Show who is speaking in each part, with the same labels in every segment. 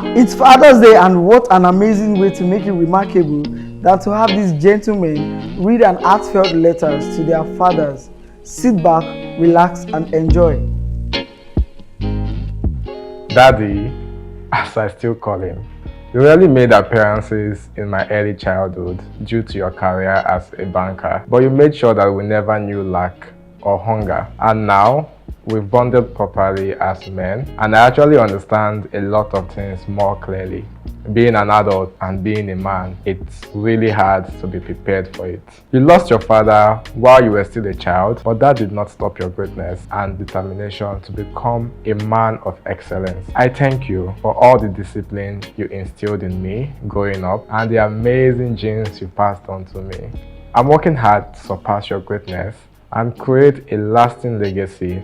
Speaker 1: It's Father's Day, and what an amazing way to make it remarkable than to have these gentlemen read an heartfelt letters to their fathers. Sit back, relax, and enjoy.
Speaker 2: Daddy, as I still call him, you rarely made appearances in my early childhood due to your career as a banker, but you made sure that we never knew lack or hunger. And now, we've bonded properly as men, and I actually understand a lot of things more clearly. Being an adult and being a man, it's really hard to be prepared for it. You lost your father while you were still a child, but that did not stop your greatness and determination to become a man of excellence. I thank you for all the discipline you instilled in me growing up and the amazing genes you passed on to me. I'm working hard to surpass your greatness and create a lasting legacy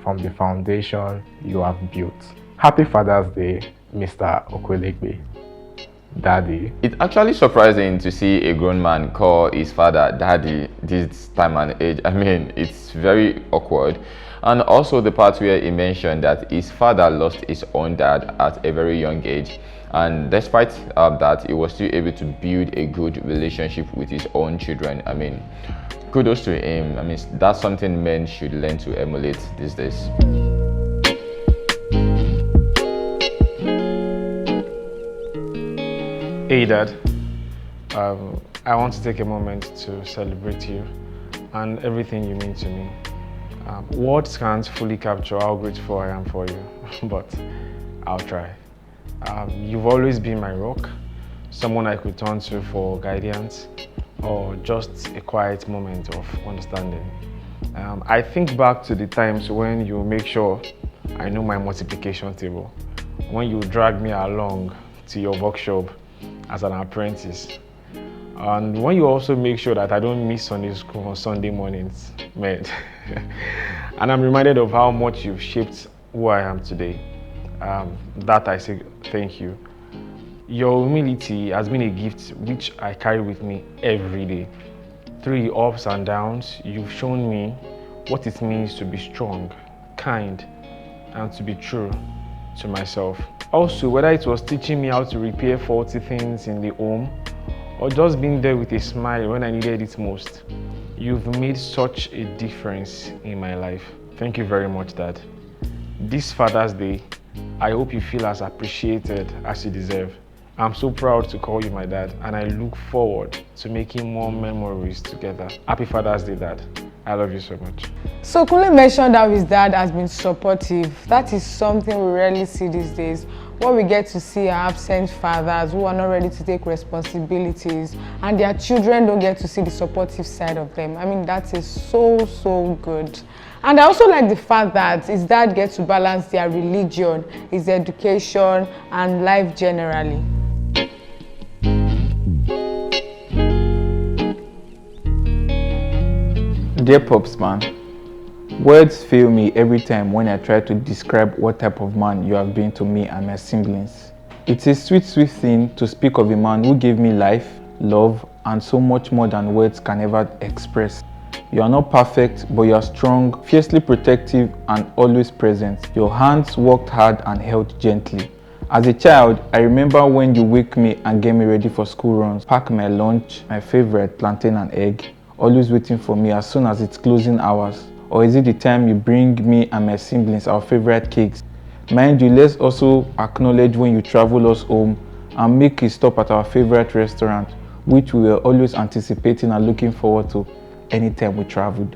Speaker 2: from the foundation you have built. Happy Father's Day, Mr. Okwelekbe. Daddy.
Speaker 3: It's actually surprising to see a grown man call his father daddy this time and age. I mean, it's very awkward. And also the part where he mentioned that his father lost his own dad at a very young age. And despite that, he was still able to build a good relationship with his own children. I mean, kudos to him. I mean, that's something men should learn to emulate these days.
Speaker 4: Hey Dad, I want to take a moment to celebrate you and everything you mean to me. Words can't fully capture how grateful I am for you, but I'll try. You've always been my rock, someone I could turn to for guidance or just a quiet moment of understanding. I think back to the times when you make sure I know my multiplication table, when you drag me along to your workshop as an apprentice, and when you also make sure that I don't miss Sunday school on Sunday mornings, man. And I'm reminded of how much you've shaped who I am today. That I say thank you. Your humility has been a gift which I carry with me every day. Through the ups and downs, you've shown me what it means to be strong, kind, and to be true to myself. Also, whether it was teaching me how to repair faulty things in the home or just being there with a smile when I needed it most, you've made such a difference in my life. Thank you very much, Dad. This Father's Day, I hope you feel as appreciated as you deserve. I'm so proud to call you my dad, and I look forward to making more memories together. Happy Father's Day, Dad. I love you so much.
Speaker 5: So Kunle mentioned how his dad has been supportive. That is something we rarely see these days. What we get to see are absent fathers who are not ready to take responsibilities, and their children don't get to see the supportive side of them. I mean, that is so good. And I also like the fact that his dad gets to balance their religion, his education, and life generally.
Speaker 6: Dear Pops man, words fail me every time when I try to describe what type of man you have been to me and my siblings. It's a sweet thing to speak of a man who gave me life, love, and so much more than words can ever express. You are not perfect, but you are strong, fiercely protective, and always present. Your hands worked hard and held gently. As a child, I remember when you wake me and get me ready for school runs, pack my lunch, my favorite plantain and egg, always waiting for me as soon as it's closing hours. Or is it the time you bring me and my siblings our favorite cakes? Mind you, let's also acknowledge when you travel us home and make a stop at our favorite restaurant, which we were always anticipating and looking forward to anytime we traveled.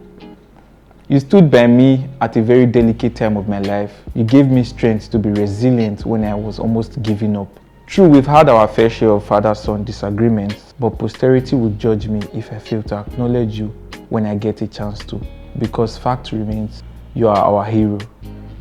Speaker 6: You stood by me at a very delicate time of my life. You gave me strength to be resilient when I was almost giving up. True, we've had our fair share of father-son disagreements, but posterity will judge me if I fail to acknowledge you when I get a chance to, because fact remains, you are our hero.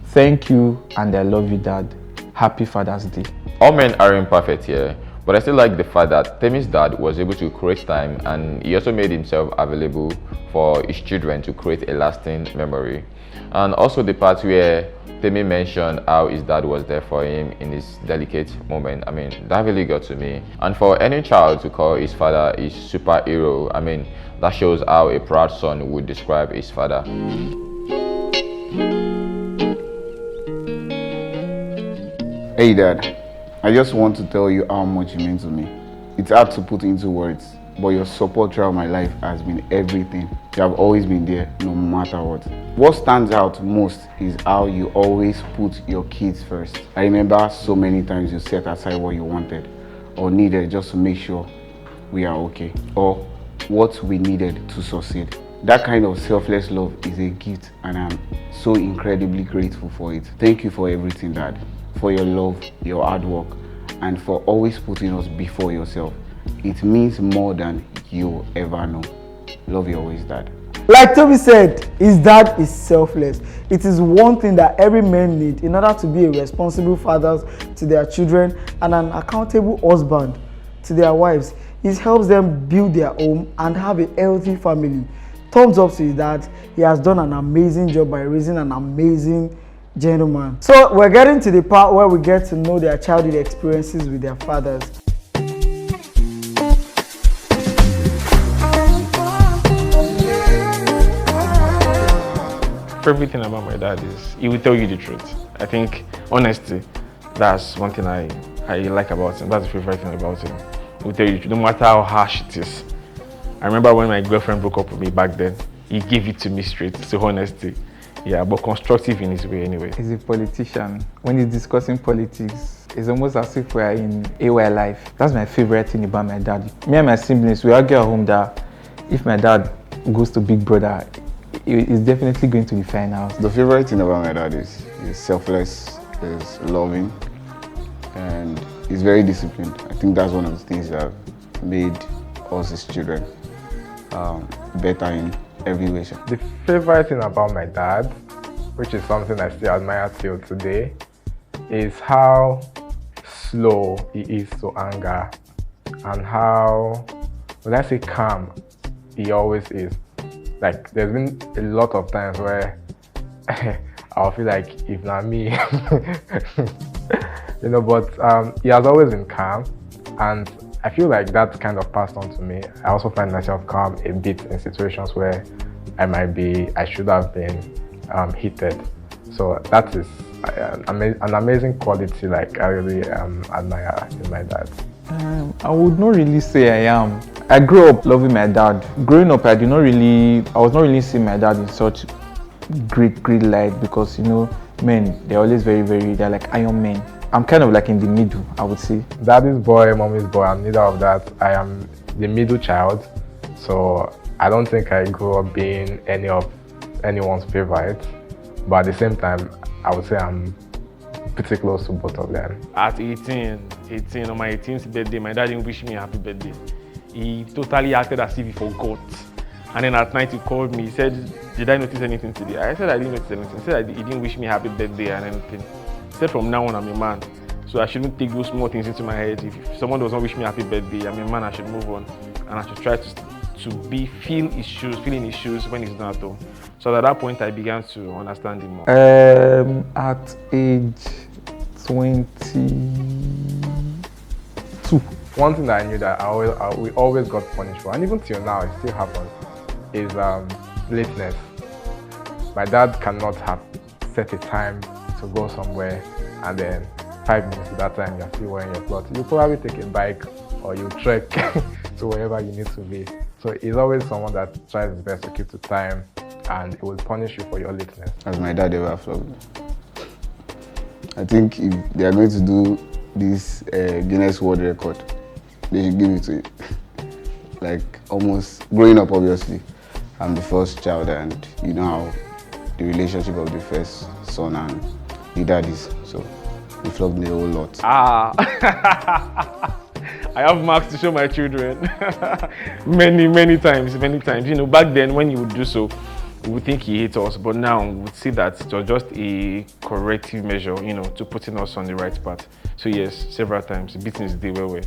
Speaker 6: Thank you, and I love you, Dad. Happy Father's Day.
Speaker 3: All men are imperfect here, but I still like the fact that Temi's dad was able to create time, and he also made himself available for his children to create a lasting memory. And also the part where Temi mentioned how his dad was there for him in his delicate moment. I mean, that really got to me. And for any child to call his father his superhero, I mean, that shows how a proud son would describe his father.
Speaker 7: Hey Dad, I just want to tell you how much you mean to me. It's hard to put into words, but your support throughout my life has been everything. You have always been there, no matter what. What stands out most is how you always put your kids first. I remember so many times you set aside what you wanted or needed just to make sure we are okay, or what we needed to succeed. That kind of selfless love is a gift, and I'm so incredibly grateful for it. Thank you for everything, Dad. For your love, your hard work, and for always putting us before yourself. It means more than you ever know. Love you always, Dad.
Speaker 1: Like Toby said, his dad is selfless. It is one thing that every man needs in order to be a responsible father to their children and an accountable husband to their wives. It helps them build their home and have a healthy family. Thumbs up to his dad. He has done an amazing job by raising an amazing gentleman. So we're getting to the part where we get to know their childhood experiences with their fathers.
Speaker 4: Favorite thing about my dad is he will tell you the truth. I think honesty, that's one thing I like about him. That's the favorite thing about him. He will tell you the truth, no matter how harsh it is. I remember when my girlfriend broke up with me back then, he gave it to me straight, so honesty. Yeah, but constructive in his way anyway.
Speaker 6: He's a politician. When he's discussing politics, it's almost as if we're in AY life. That's my favorite thing about my dad. Me and my siblings, we argue at home that if my dad goes to Big Brother, he's definitely going to the finals.
Speaker 7: The favorite thing about my dad is he's selfless, he's loving, and he's very disciplined. I think that's one of the things that made us as children better in every way.
Speaker 2: The favorite thing about my dad, which is something I still admire till today, is how slow he is to anger and how, when I say calm, he always is. Like, there's been a lot of times where I'll feel like if not me, but he has always been calm, and I feel like that's kind of passed on to me. I also find myself calm a bit in situations where I should have been heated. So that is an amazing quality, like I really admire in my dad.
Speaker 6: I would not really say I am. I grew up loving my dad. Growing up, I was not really seeing my dad in such great light because, men, they're always they're like iron men. I'm kind of like in the middle, I would say.
Speaker 2: Daddy's boy, mommy's boy, I'm neither of that. I am the middle child, so I don't think I grew up being anyone's favorite. But at the same time, I would say I'm pretty close to both of them.
Speaker 4: At 18, on my 18th birthday, my dad didn't wish me a happy birthday. He totally acted as if he forgot. And then at night he called me, he said, "Did I notice anything today?" I said I didn't notice anything. He said he didn't wish me a happy birthday and anything. He said from now on I'm a man. So I shouldn't take those small things into my head. If someone doesn't wish me a happy birthday, I'm a man, I should move on. And I should try to feel in his shoes when he's not at home. So at that point I began to understand him more.
Speaker 6: At age 22.
Speaker 2: One thing that I knew that we always got punished for, and even till now it still happens, is lateness. My dad cannot have set a time to go somewhere and then 5 minutes to that time you're still wearing your clothes. You probably take a bike or you trek to wherever you need to be. So he's always someone that tries his best to keep to time, and he will punish you for your lateness.
Speaker 7: Has my dad ever flogged me? I think if they are going to do this Guinness World Record, they should give it to you. Like, almost growing up, obviously, I'm the first child, and you know how the relationship of the first son and the dad is. So he flogged me a whole lot.
Speaker 4: I have marks to show my children. many times. Back then when he would do so, we would think he hates us, but now we would see that it was just a corrective measure, to putting us on the right path. So yes, several times, beating his day well.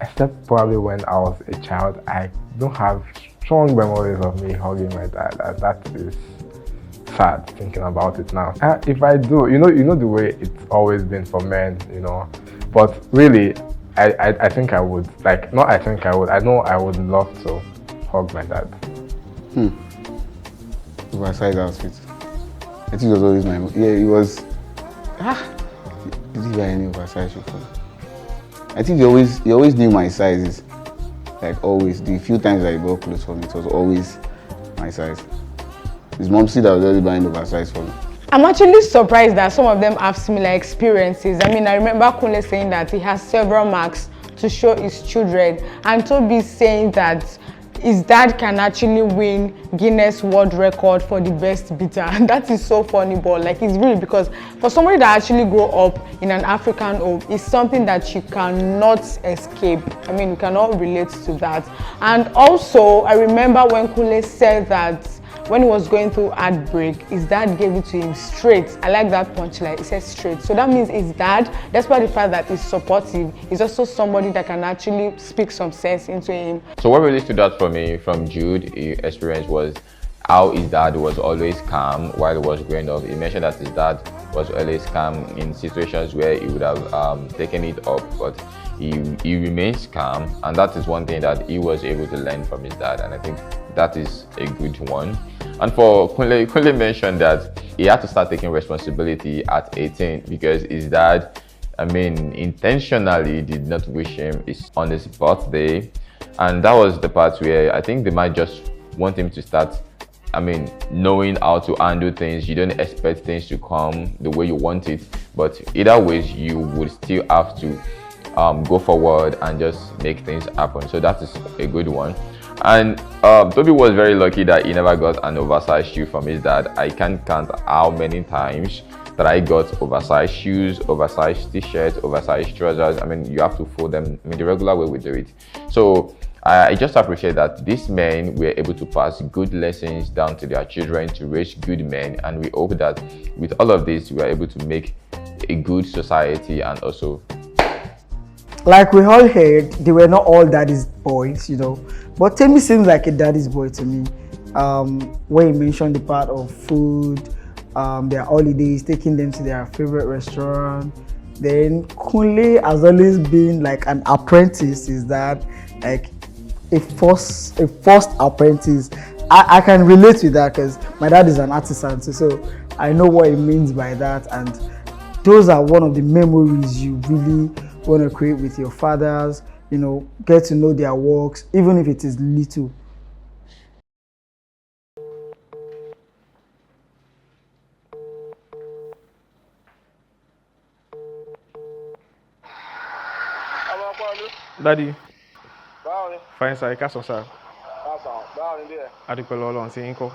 Speaker 2: Except probably when I was a child, I don't have strong memories of me hugging my dad. That is sad thinking about it now. If I do, you know the way it's always been for men, but really, I think I would, I know I would love to hug my dad.
Speaker 7: Oversized outfit. I think it was always my mom. Yeah, it was. Did he buy any oversized shoe for me? I think he always knew my sizes. Like always, the few times I bought clothes for me, it was always my size. His mom said that was always buying oversized for me.
Speaker 5: I'm actually surprised that some of them have similar experiences. I mean, I remember Kunle saying that he has several marks to show his children, and Toby saying that his dad can actually win Guinness World Record for the best beater. That is so funny, but like it's really, because for somebody that actually grew up in an African home, it's something that you cannot escape. I mean, you cannot relate to that. And also, I remember when Kunle said that when he was going through heartbreak, his dad gave it to him straight. I like that punchline. He said straight. So that means his dad, despite the fact that he's supportive, is also somebody that can actually speak some sense into him.
Speaker 3: So what really stood out for me from Jude's experience was how his dad was always calm while he was growing up. He mentioned that his dad was always calm in situations where he would have taken it up, but he remains calm, and that is one thing that he was able to learn from his dad, and I think that is a good one. And for Kunle mentioned that he had to start taking responsibility at 18 because his dad, I mean, intentionally did not wish him on his birthday, and that was the part where I think they might just want him to start, I mean, knowing how to handle things. You don't expect things to come the way you want it, but either ways you would still have to go forward and just make things happen. So that is a good one. And Toby was very lucky that he never got an oversized shoe from his dad. I can't count how many times that I got oversized shoes, oversized t-shirts, oversized trousers. I mean, you have to fold them. I mean, the regular way we do it. So I just appreciate that these men were able to pass good lessons down to their children to raise good men, and we hope that with all of this we are able to make a good society. And also,
Speaker 1: like we all heard, they were not all daddy's boys, you know, but Temi seems like a daddy's boy to me. When he mentioned the part of food, their holidays, taking them to their favorite restaurant. Then Kunle has always been like an apprentice, is that like a first apprentice. I can relate with that because my dad is an artisan too, so I know what it means by that, and those are one of the memories you really want to create with your fathers, you know, get to know their works, even if it is little.
Speaker 4: Daddy,
Speaker 8: Báwo ni?
Speaker 4: fine sir, ká sọ sir.
Speaker 8: Báwo ni díẹ̀?
Speaker 4: Adúpẹ́ lọ́wọ́ Ọlọ́run sí yín kọ́.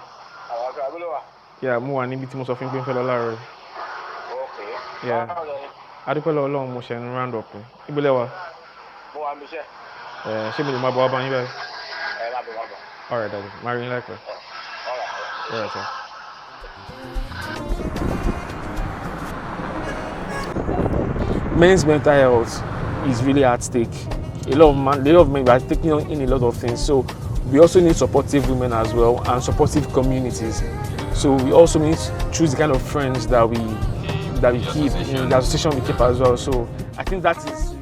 Speaker 8: Àwọn akẹ́ abúlé wa.
Speaker 4: Yeah, mo wà níbi tí mo sọ fún yín pé ń fẹ́ lọ láàárọ̀.
Speaker 8: Okay.
Speaker 4: Yeah.
Speaker 8: Báwo ni?
Speaker 4: Adúpẹ́ lọ́wọ́ Ọlọ́run, mo ṣe ń round up ni. Ibo lẹ wà?
Speaker 8: Mo wà níbi iṣẹ́.
Speaker 4: Ṣé mo lè máa bọ̀ wá bá yín báyìí?
Speaker 8: Má bọ̀.
Speaker 4: Alright daddy, máa rí yín láìpẹ́. Alright sir. Men's mental health is really at stake. A lot of men are taking in a lot of things, so we also need supportive women as well and supportive communities. So we also need to choose the kind of friends that we keep, you know, the association we keep as well. So I think that is.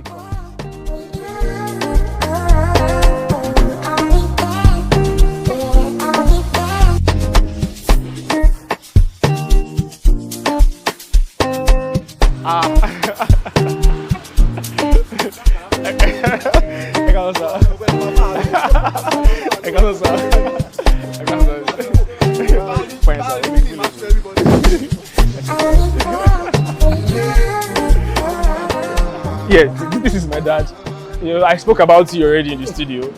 Speaker 4: Yeah, this is my dad. You know, I spoke about you already in the studio.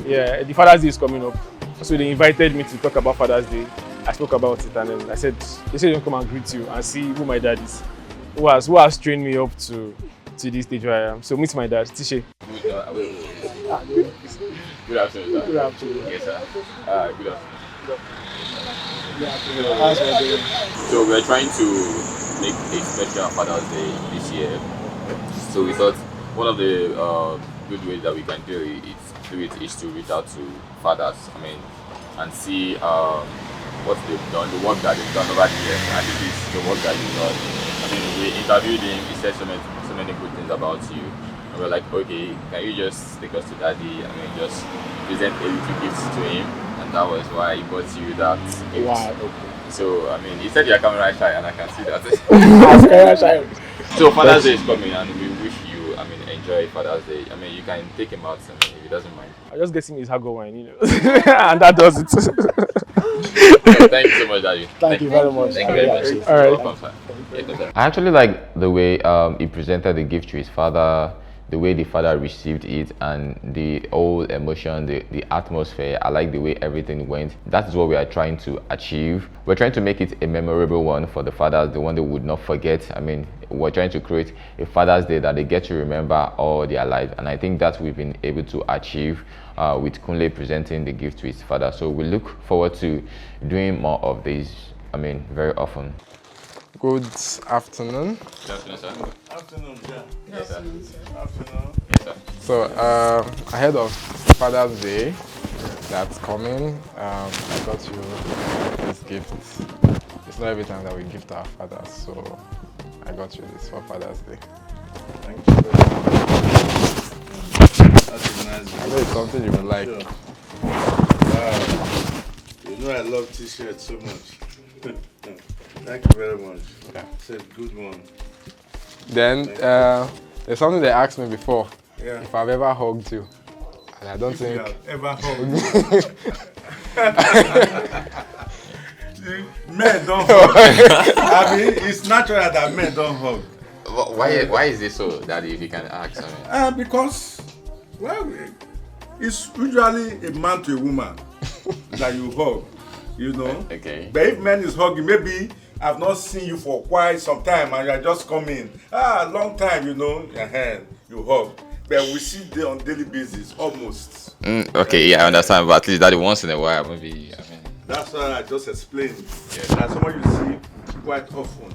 Speaker 4: Yeah, the Father's Day is coming up, so they invited me to talk about Father's Day. I spoke about it, and then I said, they said, "Don't come and greet you and see who my dad is, who has trained me up to this stage where I am." So meet my dad, Tishe.
Speaker 3: Good afternoon, sir.
Speaker 4: Good afternoon.
Speaker 3: Yes, sir. Good afternoon. So we're trying to make a special Father's Day this year. So we thought one of the good ways that we can do it is to reach out to fathers, I mean, and see what they've done, the work that they've done over the years, and this is the work that you've done. I mean, we interviewed him, he said so many good things about you, and we're like, okay, can you just take us to daddy? I mean, just present a little gift to him, and that was why he bought you that gift.
Speaker 4: Wow.
Speaker 3: So, I mean, you said you're camera shy, and I can see that.
Speaker 1: Camera shy.
Speaker 3: So, Father's Day is coming, and we wish you, I mean, enjoy Father's Day. I mean, you can take him out, I mean, if he doesn't mind.
Speaker 4: I just get him his Hago wine, and that does it.
Speaker 3: So, thank you so much, Daddy.
Speaker 4: Thank you very much.
Speaker 3: Thank you very much.
Speaker 4: All right.
Speaker 3: Welcome, sir. I actually like the way he presented the gift to his father, the way the father received it, and the whole emotion, the atmosphere. I like the way everything went. That is what we are trying to achieve. We're trying to make it a memorable one for the fathers, the one they would not forget. I mean, we're trying to create a Father's Day that they get to remember all their life, and I think that we've been able to achieve with Kunle presenting the gift to his father. So we look forward to doing more of this, I mean, very often.
Speaker 2: Good afternoon.
Speaker 3: Good afternoon, sir.
Speaker 8: Afternoon, yeah.
Speaker 3: Yes, sir.
Speaker 8: Afternoon.
Speaker 3: Yes, sir.
Speaker 2: So, ahead of Father's Day that's coming, I got you this gift. It's not every time that we gift our fathers, so I got you this for Father's Day.
Speaker 8: Thank you very much. That's a nice
Speaker 2: I know it's something you would like.
Speaker 8: Sure. Wow. You know I love t-shirts so much. Thank you very much.
Speaker 2: Yeah.
Speaker 8: It's a good one.
Speaker 2: Then, there's something they asked me before,
Speaker 8: Yeah.
Speaker 2: if I've ever hugged you. And I don't
Speaker 8: If you
Speaker 2: think...
Speaker 8: have ever hugged men don't hug. I mean, it's natural that men don't hug.
Speaker 3: Why is this so, Daddy, if you can ask? I mean?
Speaker 8: Because, well, it's usually a man to a woman that you hug, you know.
Speaker 3: Okay.
Speaker 8: But if man is hugging, maybe I've not seen you for quite some time and you're just coming. Long time, you know, you hug. But we see them on daily basis, almost.
Speaker 3: Okay, yeah, I understand, but at least Daddy once in a while, maybe, I mean.
Speaker 8: That's why I just explained. That someone you see quite often,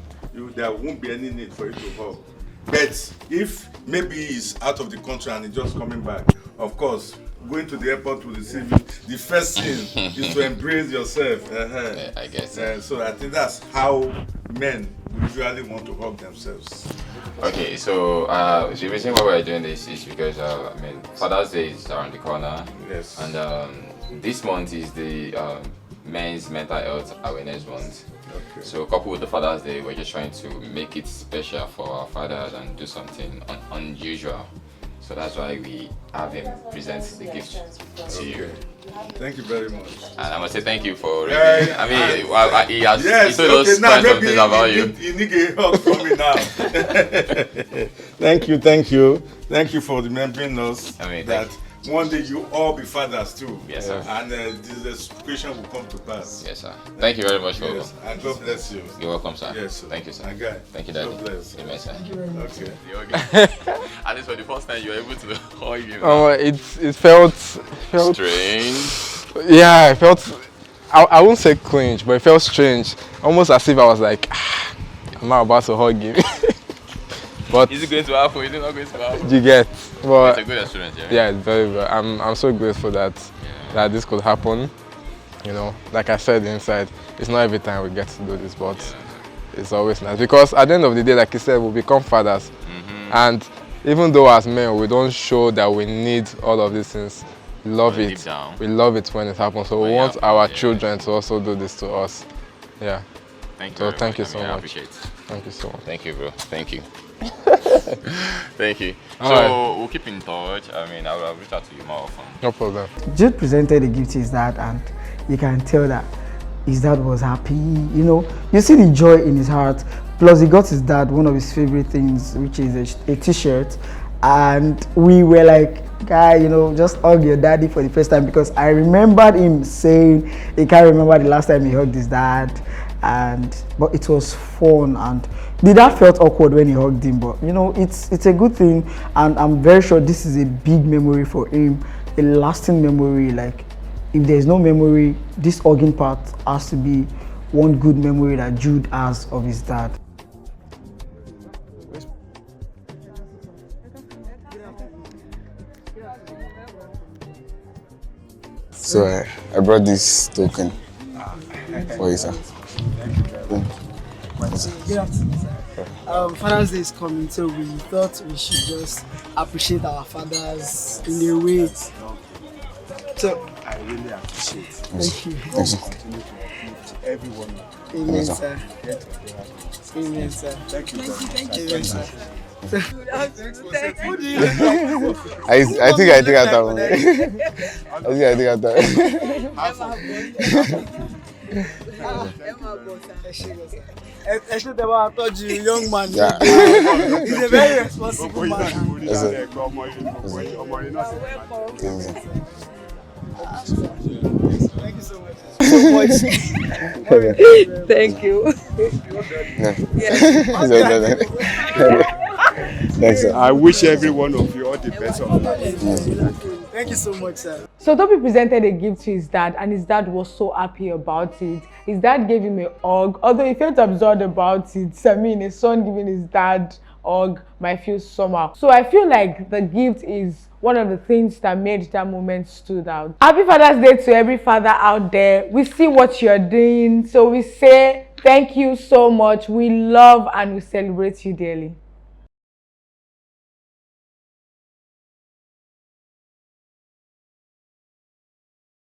Speaker 8: there won't be any need for you to hug. But if maybe he's out of the country and he's just coming back, of course, going to the airport to receive you, the first thing is to embrace yourself.
Speaker 3: Yeah, I guess.
Speaker 8: So I think that's how men usually want to hug themselves.
Speaker 3: Okay, so the reason why we're doing this is because I mean Father's Day is around the corner.
Speaker 8: Yes.
Speaker 3: And this month is the Men's Mental Health Awareness Month.
Speaker 8: Okay.
Speaker 3: So coupled with the Father's Day, we're just trying to make it special for our fathers and do something unusual. So that's why we have him present the gift to you.
Speaker 8: Thank you very much.
Speaker 3: And I must say thank you for
Speaker 8: Yeah,
Speaker 3: I mean, he has
Speaker 8: Yes,
Speaker 3: he told us
Speaker 8: now
Speaker 3: quite some
Speaker 8: maybe
Speaker 3: things about you.
Speaker 8: you need a hug from me now. Thank you. Thank you for remembering us
Speaker 3: I mean,
Speaker 8: that one day you all be fathers too.
Speaker 3: Yes, sir.
Speaker 8: And this question will come to pass.
Speaker 3: Yes, sir. Thank you very much for
Speaker 8: Yes, and God bless you.
Speaker 3: You're welcome, sir.
Speaker 8: Yes, sir.
Speaker 3: Thank you, sir.
Speaker 8: And God,
Speaker 3: Thank you, Daddy.
Speaker 8: God bless.
Speaker 3: Amen, sir.
Speaker 8: Okay.
Speaker 3: At least for the first time, you're able to hug him.
Speaker 2: Oh, it felt
Speaker 3: Strange.
Speaker 2: Yeah, it felt, I won't say cringe, but it felt strange. Almost as if I was like, I'm not about to hug him. But
Speaker 3: Is it going to happen? Is it not going to happen?
Speaker 2: you get, but
Speaker 3: It's a good experience, yeah.
Speaker 2: yeah, it's very good. I'm so grateful that this could happen. You know, like I said inside, it's not every time we get to do this, but it's always nice because at the end of the day, like you said, we become fathers, and even though as men we don't show that we need all of these things, we love
Speaker 3: Deep
Speaker 2: it.
Speaker 3: down.
Speaker 2: We love it when it happens. So
Speaker 3: When
Speaker 2: we
Speaker 3: it
Speaker 2: want
Speaker 3: happens,
Speaker 2: our
Speaker 3: yeah.
Speaker 2: children to also do this to us. Yeah.
Speaker 3: Thank you.
Speaker 2: So
Speaker 3: very
Speaker 2: thank
Speaker 3: much.
Speaker 2: you so
Speaker 3: I mean, I
Speaker 2: much.
Speaker 3: appreciate it.
Speaker 2: Thank you so much.
Speaker 3: Thank you, bro. Thank you. Thank you.
Speaker 2: All
Speaker 3: So
Speaker 2: right.
Speaker 3: we'll keep in touch. I mean, I'll reach out to you more often.
Speaker 2: No problem.
Speaker 1: Jude presented the gift to his dad, and you can tell that his dad was happy. You know, you see the joy in his heart. Plus, he got his dad one of his favorite things, which is a t-shirt. And we were like, guy, you know, just hug your daddy for the first time, because I remembered him saying he can't remember the last time he hugged his dad. But it was fun, and the dad felt awkward when he hugged him, but you know, it's a good thing, and I'm very sure this is a big memory for him, a lasting memory. Like, if there's no memory, this hugging part has to be one good memory that Jude has of his dad.
Speaker 7: So I brought this token for you, sir.
Speaker 1: Good afternoon, sir. Father's Day is coming, so we thought we should just appreciate our fathers in a way. So
Speaker 8: I really appreciate it.
Speaker 1: thank you.
Speaker 7: Thank you.
Speaker 9: every one.
Speaker 1: Amen, sir. Amen, sir.
Speaker 9: Thank you.
Speaker 1: Amen, sir.
Speaker 7: I think I think I thought. I think I thought.
Speaker 1: I should have told you, young man.
Speaker 7: Yeah.
Speaker 1: He's a very responsible man.
Speaker 7: Yes, sir.
Speaker 1: Thank you so much.
Speaker 10: Thank you.
Speaker 7: Thanks, sir.
Speaker 9: I wish every one of you all the best of luck.
Speaker 1: Thank you so much, sir.
Speaker 5: So Toby presented a gift to his dad, and his dad was so happy about it. His dad gave him a hug, although he felt absurd about it. I mean, a son giving his dad a hug might feel somehow. So I feel like the gift is one of the things that made that moment stood out. Happy Father's Day to every father out there. We see what you're doing, so we say thank you so much. We love and we celebrate you dearly.